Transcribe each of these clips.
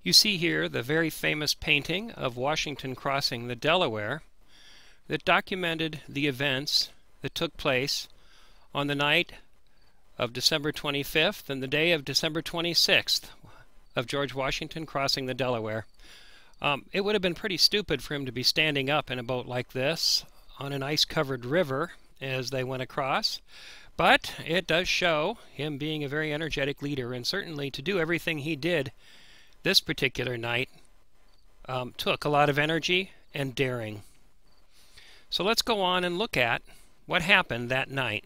You see here the very famous painting of Washington crossing the Delaware that documented the events that took place on the night of December 25th and the day of December 26th of George Washington crossing the Delaware. It would have been pretty stupid for him to be standing up in a boat like this on an ice-covered river as they went across, but it does show him being a very energetic leader, and certainly to do everything he did this particular night took a lot of energy and daring. So let's go on and look at what happened that night.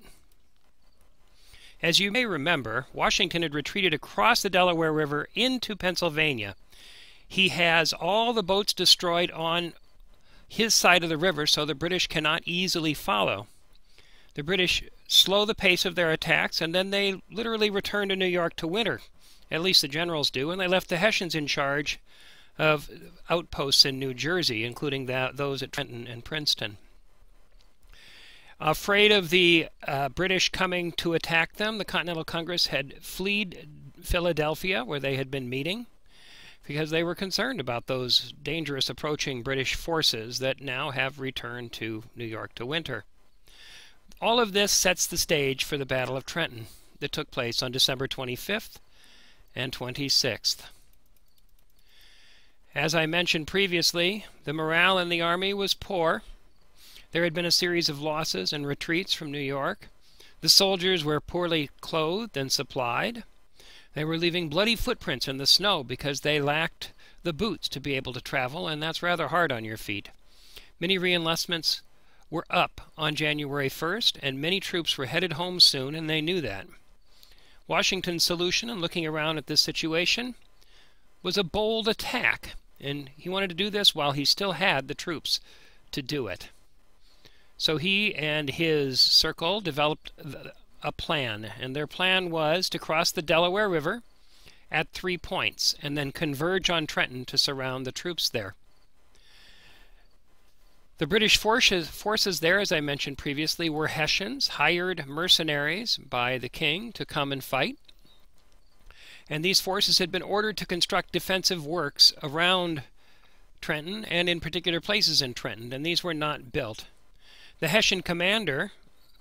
As you may remember, Washington had retreated across the Delaware River into Pennsylvania. He has all the boats destroyed on his side of the river so the British cannot easily follow. The British slow the pace of their attacks, and then they literally return to New York to winter. At least the generals do, and they left the Hessians in charge of outposts in New Jersey, including those at Trenton and Princeton. Afraid of the British coming to attack them, the Continental Congress had fled Philadelphia, where they had been meeting, because they were concerned about those dangerous approaching British forces that now have returned to New York to winter. All of this sets the stage for the Battle of Trenton that took place on December 25th and 26th. As I mentioned previously, the morale in the army was poor. There had been a series of losses and retreats from New York. The soldiers were poorly clothed and supplied. They were leaving bloody footprints in the snow because they lacked the boots to be able to travel, and that's rather hard on your feet. Many reenlistments were up on January 1st, and many troops were headed home soon, and they knew that. Washington's solution in looking around at this situation was a bold attack, and he wanted to do this while he still had the troops to do it. So he and his circle developed a plan, and their plan was to cross the Delaware River at 3 points and then converge on Trenton to surround the troops there. The British forces there, as I mentioned previously, were Hessians, hired mercenaries by the king to come and fight. And these forces had been ordered to construct defensive works around Trenton and in particular places in Trenton, and these were not built. The Hessian commander,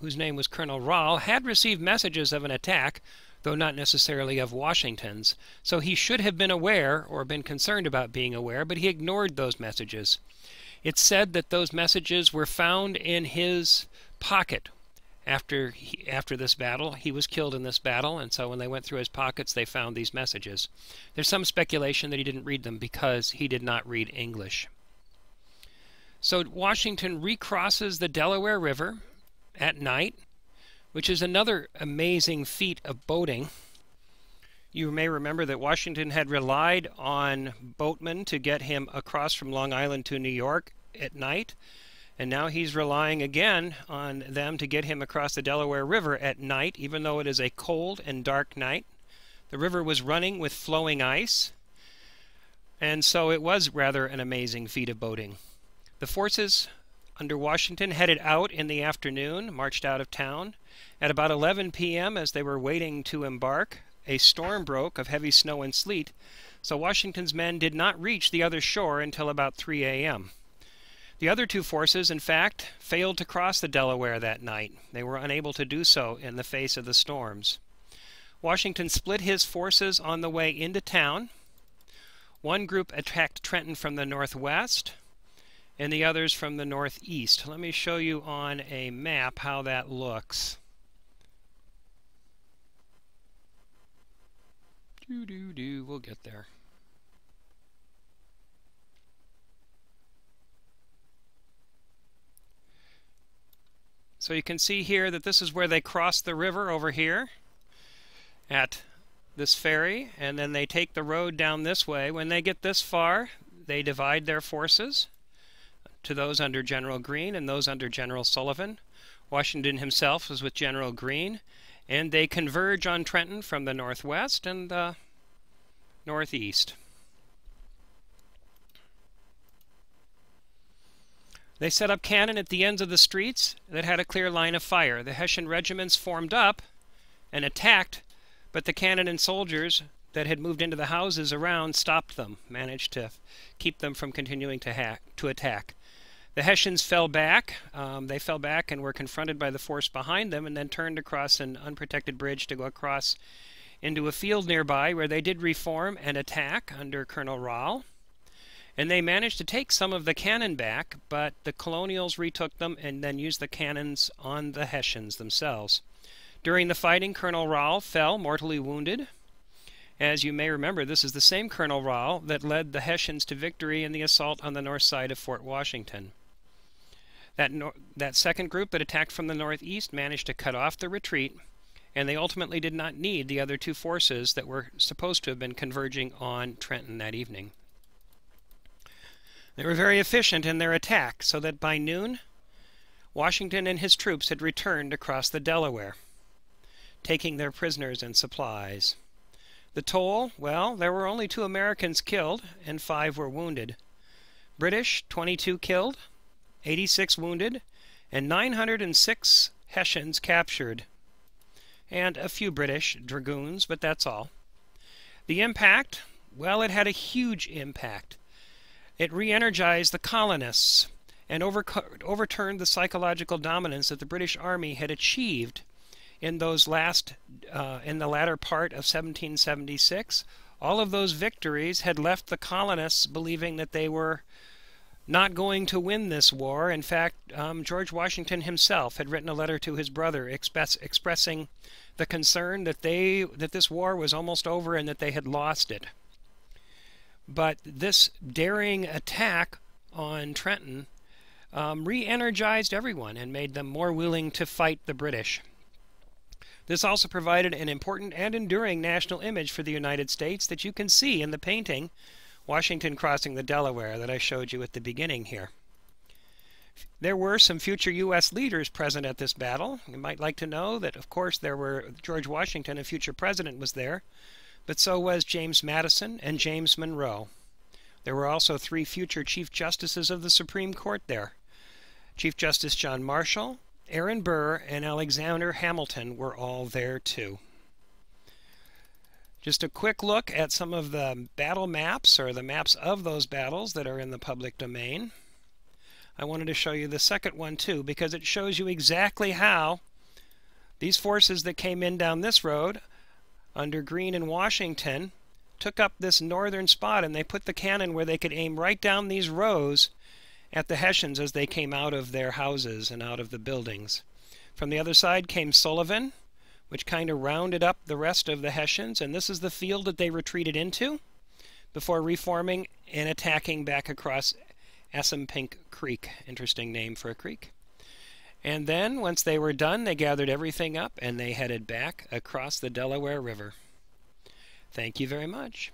whose name was Colonel Rall, had received messages of an attack, though not necessarily of Washington's, so he should have been aware or been concerned about being aware, but he ignored those messages. It's said that those messages were found in his pocket after this battle. He was killed in this battle, and so when they went through his pockets, they found these messages. There's some speculation that he didn't read them because he did not read English. So Washington recrosses the Delaware River at night, which is another amazing feat of boating. You may remember that Washington had relied on boatmen to get him across from Long Island to New York at night, and now he's relying again on them to get him across the Delaware River at night, even though it is a cold and dark night. The river was running with flowing ice, and so it was rather an amazing feat of boating. The forces under Washington headed out in the afternoon, marched out of town. At about 11 p.m., as they were waiting to embark, a storm broke of heavy snow and sleet, so Washington's men did not reach the other shore until about 3 a.m. The other two forces, in fact, failed to cross the Delaware that night. They were unable to do so in the face of the storms. Washington split his forces on the way into town. One group attacked Trenton from the northwest, and the others from the northeast. Let me show you on a map how that looks. We'll get there. So you can see here that this is where they cross the river over here at this ferry, and then they take the road down this way. When they get this far, they divide their forces to those under General Greene and those under General Sullivan. Washington himself was with General Greene, and they converge on Trenton from the northwest and the northeast. They set up cannon at the ends of the streets that had a clear line of fire. The Hessian regiments formed up and attacked, but the cannon and soldiers that had moved into the houses around stopped them, managed to keep them from continuing to attack. The Hessians fell back. They fell back and were confronted by the force behind them, and then turned across an unprotected bridge to go across into a field nearby, where they did reform and attack under Colonel Rall. And they managed to take some of the cannon back, but the colonials retook them and then used the cannons on the Hessians themselves. During the fighting, Colonel Rall fell, mortally wounded. As you may remember, this is the same Colonel Rall that led the Hessians to victory in the assault on the north side of Fort Washington. That second group that attacked from the northeast managed to cut off the retreat, and they ultimately did not need the other two forces that were supposed to have been converging on Trenton that evening. They were very efficient in their attack, so that by noon, Washington and his troops had returned across the Delaware, taking their prisoners and supplies. The toll, well, there were only 2 Americans killed and 5 were wounded. British, 22 killed, 86 wounded, and 906 Hessians captured. And a few British dragoons, but that's all. The impact, well, it had a huge impact. It re-energized the colonists and overturned the psychological dominance that the British Army had achieved in those in the latter part of 1776. All of those victories had left the colonists believing that they were not going to win this war. In fact, George Washington himself had written a letter to his brother expressing the concern that this war was almost over and that they had lost it. But this daring attack on Trenton re-energized everyone and made them more willing to fight the British. This also provided an important and enduring national image for the United States that you can see in the painting Washington crossing the Delaware that I showed you at the beginning here. There were some future U.S. leaders present at this battle. You might like to know that, of course, George Washington, a future president, was there, but so was James Madison and James Monroe. There were also 3 future Chief Justices of the Supreme Court there. Chief Justice John Marshall, Aaron Burr, and Alexander Hamilton were all there too. Just a quick look at some of the battle maps, or the maps of those battles that are in the public domain. I wanted to show you the second one too, because it shows you exactly how these forces that came in down this road under Greene and Washington took up this northern spot, and they put the cannon where they could aim right down these rows at the Hessians as they came out of their houses and out of the buildings. From the other side came Sullivan, which kind of rounded up the rest of the Hessians, and this is the field that they retreated into before reforming and attacking back across Assunpink Creek. Interesting name for a creek. And then, once they were done, they gathered everything up and they headed back across the Delaware River. Thank you very much.